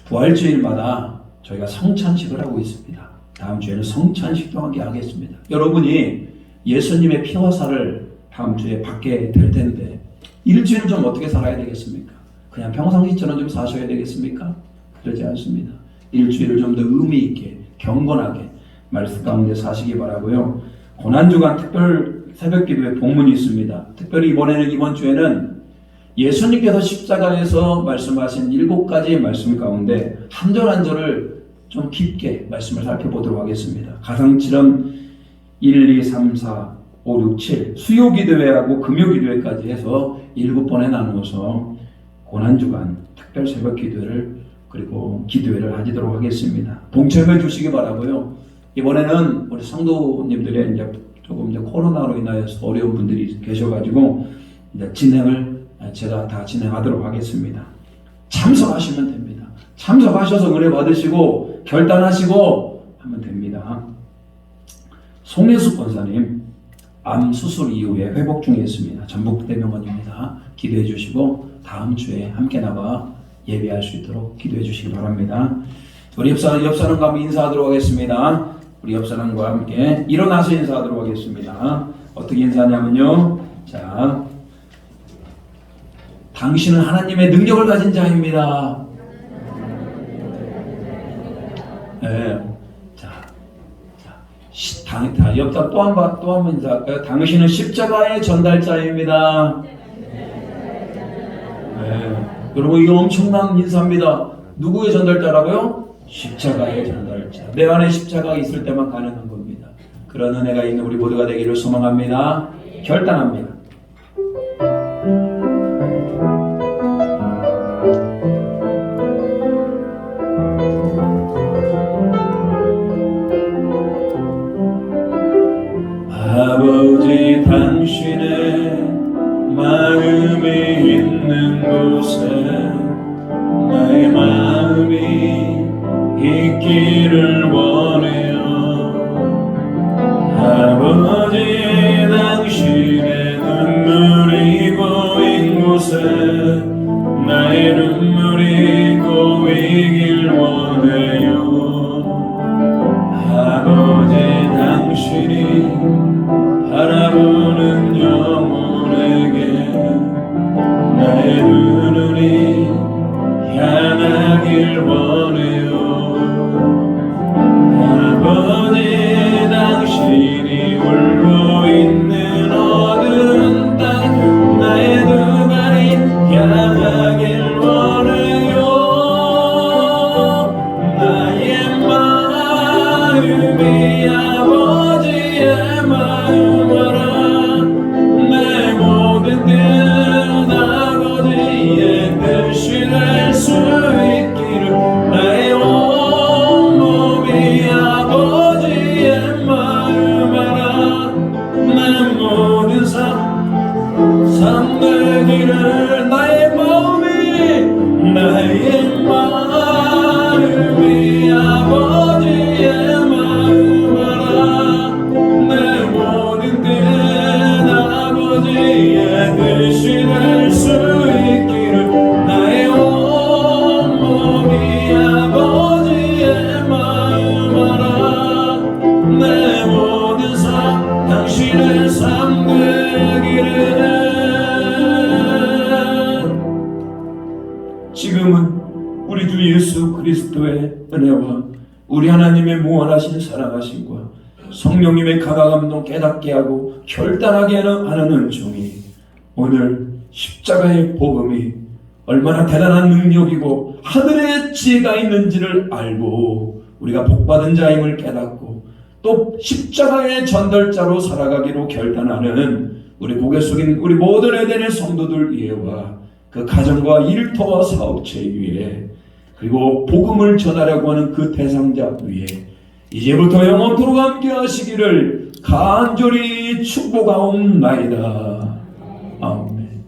부활주일마다 저희가 성찬식을 하고 있습니다. 다음 주에는 성찬식도 함께 하겠습니다. 여러분이 예수님의 피와 살을 다음 주에 받게 될 텐데 일주일을 좀 어떻게 살아야 되겠습니까? 그냥 평상시처럼 좀 사셔야 되겠습니까? 그러지 않습니다. 일주일을 좀 더 의미 있게 경건하게 말씀 가운데 사시기 바라고요. 고난주간 특별 새벽기도에 본문이 있습니다. 특별히 이번 주에는 예수님께서 십자가에서 말씀하신 7가지의 말씀 가운데 한 절 한 절을 좀 깊게 말씀을 살펴보도록 하겠습니다. 가상칠은 1, 2, 3, 4, 5, 6, 7 수요기도회하고 금요기도회까지 해서 7번에 나누어서 고난주간 특별 새벽기도회를 그리고 기도회를 하도록 하겠습니다. 동참해 주시기 바라고요. 이번에는 우리 성도님들의 이제 조금 코로나로 인하여서 어려운 분들이 계셔가지고 이제 진행을 제가 다 진행하도록 하겠습니다. 참석하시면 됩니다. 참석하셔서 은혜 받으시고 결단하시고 하면 됩니다. 송혜숙 권사님 암 수술 이후에 회복 중에 있습니다. 전북대병원입니다. 기도해 주시고 다음 주에 함께 나가 예배할 수 있도록 기도해 주시기 바랍니다. 우리 옆사람과 함께 인사하도록 하겠습니다. 우리 옆사람과 함께 일어나서 인사하도록 하겠습니다. 어떻게 인사하냐면요. 자, 당신은 하나님의 능력을 가진 자입니다. 네. 자, 옆 자, 또 한 번 인사할까요? 당신은 십자가의 전달자입니다. 네. 여러분, 이거 엄청난 인사입니다. 누구의 전달자라고요? 십자가의 전달자. 내 안에 십자가가 있을 때만 가능한 겁니다. 그런 은혜가 있는 우리 모두가 되기를 소망합니다. 결단합니다. 아버지, 당신의 마음이 있는 곳에 나의 마음이 있기를 원해요. 아버지, 당신의 눈물이 고인 곳에 나의 눈물이 고이길 원해요. 아버지, 당신이 바라보는 영혼에게 나의 눈물이 향하길 원해요. 아버지, 당신이 울고 있는 어두운 땅 나의 두 발이 향하길 원해요. 나의 마음이 아버지의 마음이라 내 모든 뜻 아버지의 뜻이 될 수 있기를 나의 온몸이 아버지의 마음이라 내 모든 삶 되기를 나의 마음이 아버지의 마음이라 내 모든 뜻 아버지의 뜻이 될 수 있기를 나의 온몸이 아버지의 마음이라 내 모든 삶 당신의 삶 되기를. 지금은 우리 주 예수 그리스도의 은혜와 우리 하나님의 무한하신 사랑하심과 성령님의 가가감동 깨닫게 하고 결단하게 하는 은총이 오늘 십자가의 복음이 얼마나 대단한 능력이고 하늘의 지혜가 있는지를 알고 우리가 복받은 자임을 깨닫고 또 십자가의 전달자로 살아가기로 결단하는 우리 고개 숙인 우리 모든 에덴의 성도들 위에와 그 가정과 일터와 사업체 위에 그리고 복음을 전하려고 하는 그 대상자 위에 이제부터 영원토록 함께 하시기를 간절히 축복하옵나이다. 아멘.